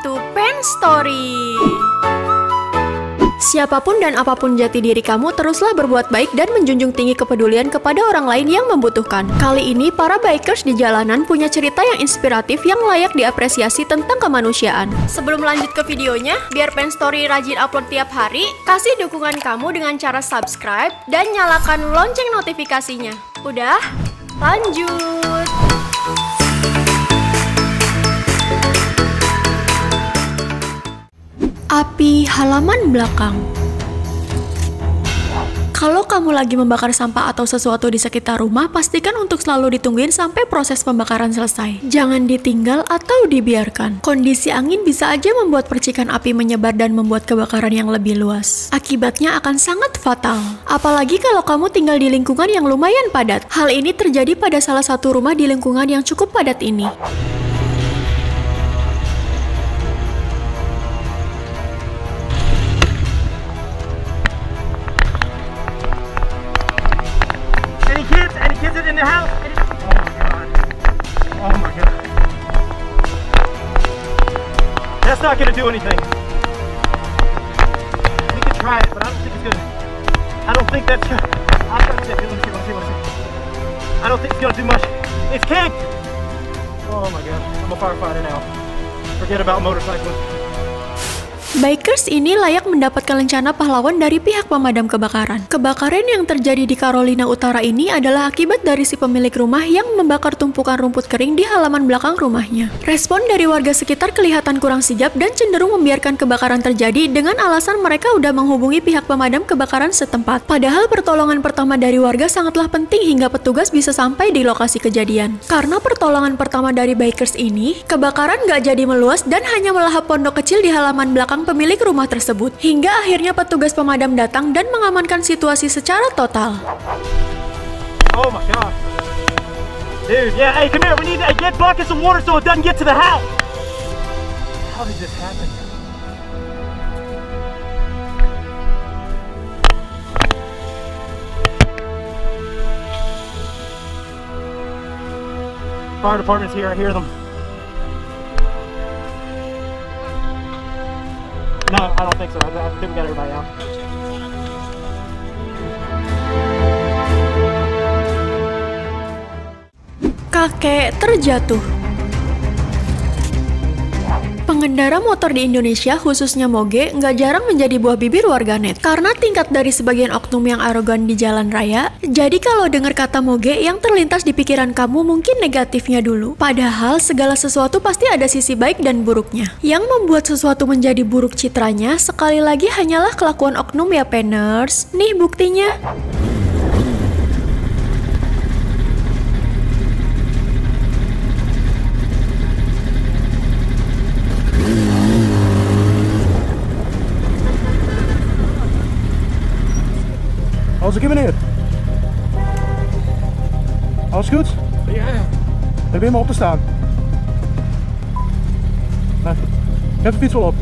Welcome to Pen Story. Siapapun dan apapun jati diri kamu, teruslah berbuat baik dan menjunjung tinggi kepedulian kepada orang lain yang membutuhkan. Kali ini, para bikers di jalanan punya cerita yang inspiratif yang layak diapresiasi tentang kemanusiaan. Sebelum lanjut ke videonya, biar Pen Story rajin upload tiap hari, kasih dukungan kamu dengan cara subscribe dan nyalakan lonceng notifikasinya. Udah? Lanjut! Api halaman belakang. Kalau kamu lagi membakar sampah atau sesuatu di sekitar rumah, pastikan untuk selalu ditungguin sampai proses pembakaran selesai. Jangan ditinggal atau dibiarkan. Kondisi angin bisa aja membuat percikan api menyebar dan membuat kebakaran yang lebih luas. Akibatnya akan sangat fatal. Apalagi kalau kamu tinggal di lingkungan yang lumayan padat. Hal ini terjadi pada salah satu rumah di lingkungan yang cukup padat ini. Kids in the house? Oh my god. That's not gonna do anything. We can try it, but I don't think it's gonna. I don't think that's gonna. I'm gonna see. Let me see. I don't think it's gonna do much. It's kicked! Oh my god. I'm a firefighter now. Forget about motorcycles. Bikers ini layak mendapatkan lencana pahlawan dari pihak pemadam kebakaran. Kebakaran yang terjadi di Carolina Utara ini adalah akibat dari si pemilik rumah yang membakar tumpukan rumput kering di halaman belakang rumahnya. Respon dari warga sekitar kelihatan kurang sigap dan cenderung membiarkan kebakaran terjadi dengan alasan mereka udah menghubungi pihak pemadam kebakaran setempat. Padahal pertolongan pertama dari warga sangatlah penting hingga petugas bisa sampai di lokasi kejadian. Karena pertolongan pertama dari bikers ini, kebakaran nggak jadi meluas dan hanya melahap pondok kecil di halaman belakang pemilik rumah tersebut, hingga akhirnya petugas pemadam datang dan mengamankan situasi secara total. Oh my god. Dude, yeah, hey, come here. We need to get buckets of water so it doesn't get to the house. How did this happen? Fire department's here, I hear them. No, I don't think so. I think we got everybody out. Kakek terjatuh. Pengendara motor di Indonesia, khususnya moge, nggak jarang menjadi buah bibir warganet. Karena tingkat dari sebagian oknum yang arogan di jalan raya, jadi kalau dengar kata moge, yang terlintas di pikiran kamu mungkin negatifnya dulu. Padahal segala sesuatu pasti ada sisi baik dan buruknya. Yang membuat sesuatu menjadi buruk citranya, sekali lagi hanyalah kelakuan oknum ya peners. Nih buktinya. Alles oké meneer? Alles goed? Ja. Dan ben je maar op te staan. Nee. Geef de fiets wel op.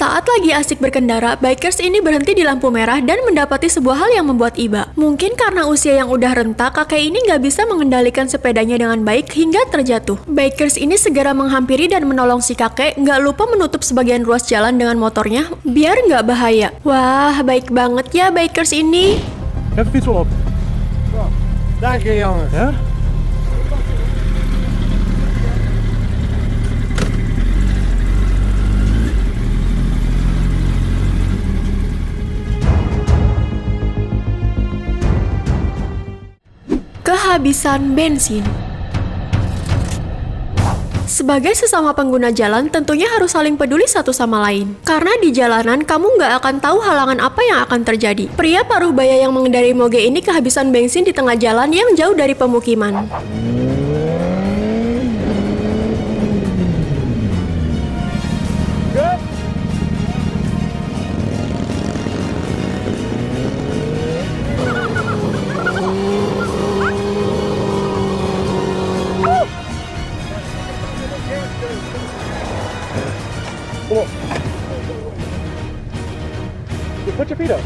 Saat lagi asik berkendara, bikers ini berhenti di lampu merah dan mendapati sebuah hal yang membuat iba. Mungkin karena usia yang udah renta, kakek ini nggak bisa mengendalikan sepedanya dengan baik hingga terjatuh. Bikers ini segera menghampiri dan menolong si kakek, nggak lupa menutup sebagian ruas jalan dengan motornya, biar nggak bahaya. Wah, baik banget ya bikers ini. Geef de fiets wel op. Dank je jongen. Ja? Kehabisan bensin. Sebagai sesama pengguna jalan, tentunya harus saling peduli satu sama lain. Karena di jalanan, kamu nggak akan tahu halangan apa yang akan terjadi. Pria paruh baya yang mengendarai moge ini kehabisan bensin di tengah jalan yang jauh dari pemukiman. Come on. Put your feet up.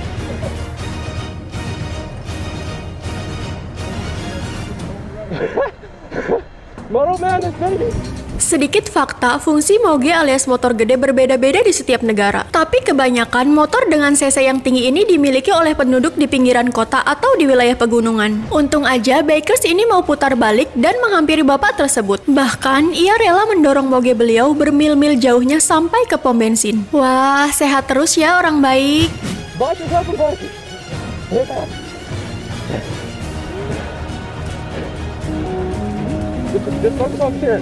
Moto Madness, baby. Sedikit fakta, fungsi moge alias motor gede berbeda-beda di setiap negara. Tapi kebanyakan motor dengan cc yang tinggi ini dimiliki oleh penduduk di pinggiran kota atau di wilayah pegunungan. Untung aja Bikers ini mau putar balik dan menghampiri bapak tersebut. Bahkan, ia rela mendorong moge beliau bermil-mil jauhnya sampai ke pom bensin. Wah, sehat terus ya orang baik. Just focus on here.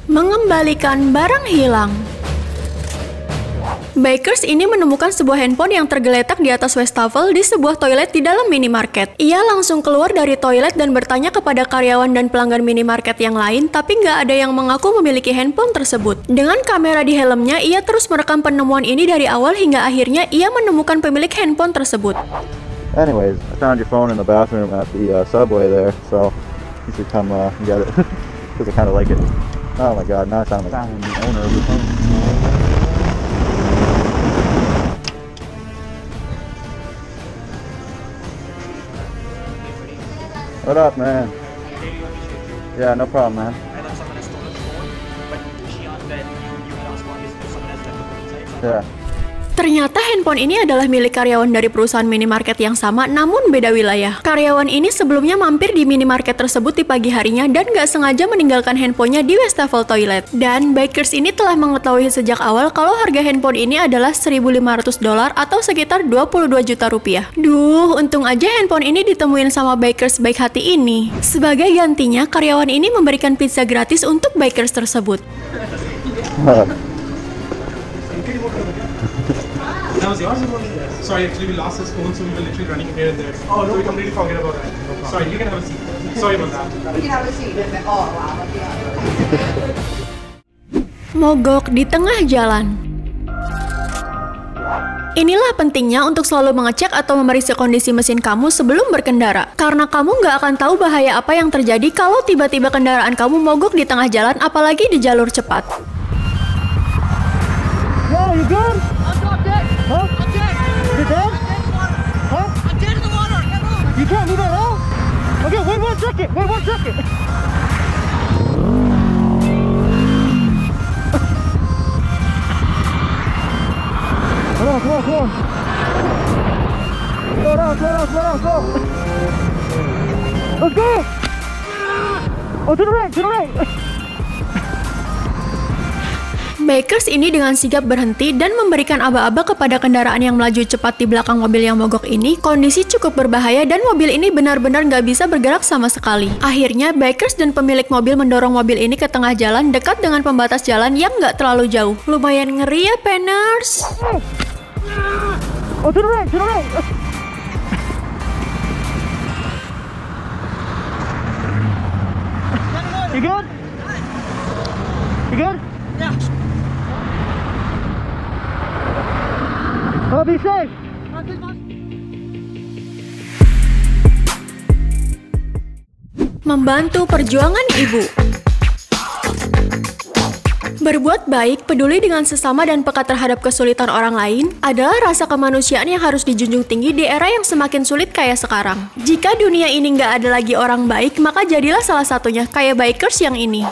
Mengembalikan barang hilang. Bikers ini menemukan sebuah handphone yang tergeletak di atas wastafel di sebuah toilet di dalam minimarket. Ia langsung keluar dari toilet dan bertanya kepada karyawan dan pelanggan minimarket yang lain, tapi nggak ada yang mengaku memiliki handphone tersebut. Dengan kamera di helmnya, ia terus merekam penemuan ini dari awal hingga akhirnya ia menemukan pemilik handphone tersebut. Anyways, I found your phone in the bathroom at the subway there, so you should come get it, because I kind of like it. Oh my god, now I sound like I'm the owner of the phone. What up, man? Yeah, no problem, man. Yeah. Ternyata handphone ini adalah milik karyawan dari perusahaan minimarket yang sama namun beda wilayah. Karyawan ini sebelumnya mampir di minimarket tersebut di pagi harinya dan gak sengaja meninggalkan handphonenya di wastafel toilet. Dan Bikers ini telah mengetahui sejak awal kalau harga handphone ini adalah $1.500 atau sekitar 22 juta rupiah. Duh, untung aja handphone ini ditemuin sama Bikers baik hati ini. Sebagai gantinya, karyawan ini memberikan pizza gratis untuk Bikers tersebut. That was yours? Sorry, actually we lost his phone, so we were literally running here and there. Oh, no. So we completely forget about that. No problem. Sorry, you can have a seat. Sorry about that. You can have a seat. Oh, wow. Mogok di tengah jalan. Inilah pentingnya untuk selalu mengecek atau memeriksa kondisi mesin kamu sebelum berkendara. Karena kamu nggak akan tahu bahaya apa yang terjadi kalau tiba-tiba kendaraan kamu mogok di tengah jalan, apalagi di jalur cepat. Yo, you good? I'm dropped dead. Huh? I'm dead. You dead? I'm dead in the water. Huh? I'm dead in the water. I can't move. You can't move at all? Okay, wait 1 second. Wait 1 second. Come on, come on, come on. Slow down, slow down, slow down, slow. Let's go! Oh, to the right, to the right. Bikers ini dengan sigap berhenti dan memberikan aba-aba kepada kendaraan yang melaju cepat di belakang mobil yang mogok ini. Kondisi cukup berbahaya dan mobil ini benar-benar nggak bisa bergerak sama sekali. Akhirnya, Bikers dan pemilik mobil mendorong mobil ini ke tengah jalan dekat dengan pembatas jalan yang nggak terlalu jauh. Lumayan ngeri ya, Penners? Oh, to the right, to the right. You good? You good? Yeah. Oh, be safe. Membantu perjuangan ibu. Berbuat baik, peduli dengan sesama dan peka terhadap kesulitan orang lain adalah rasa kemanusiaan yang harus dijunjung tinggi di era yang semakin sulit kayak sekarang. Jika dunia ini nggak ada lagi orang baik, maka jadilah salah satunya, kayak Bikers yang ini.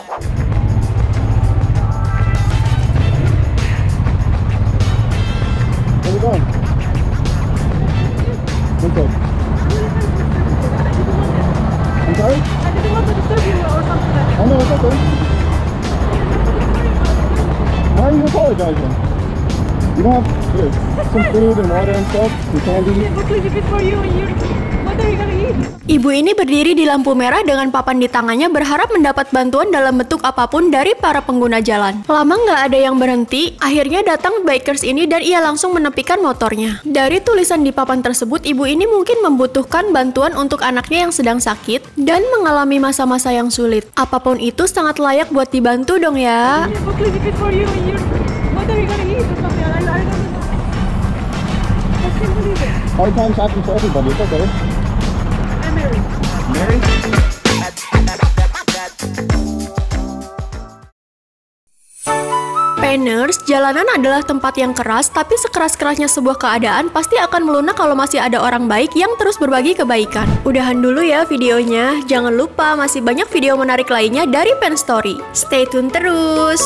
Where you going? Okay. I'm sorry? I didn't want to disturb you or something like that. Oh, no, it's okay. Why are you apologizing? You don't have some food and water and stuff, some candy. But if it's for you and you, what are you gonna eat? Ibu ini berdiri di lampu merah dengan papan di tangannya berharap mendapat bantuan dalam bentuk apapun dari para pengguna jalan. Lama nggak ada yang berhenti, akhirnya datang Bikers ini dan ia langsung menepikan motornya. Dari tulisan di papan tersebut, ibu ini mungkin membutuhkan bantuan untuk anaknya yang sedang sakit dan mengalami masa-masa yang sulit. Apapun itu sangat layak buat dibantu dong ya. But if it's for you and you, what are you gonna eat or something? I don't know. I can't believe it. Hard times happen to everybody, it's okay. I'm married. Mary? Peners, jalanan adalah tempat yang keras, tapi sekeras-kerasnya sebuah keadaan pasti akan melunak kalau masih ada orang baik yang terus berbagi kebaikan. Udahan dulu ya videonya, jangan lupa masih banyak video menarik lainnya dari Pen Story. Stay tune terus!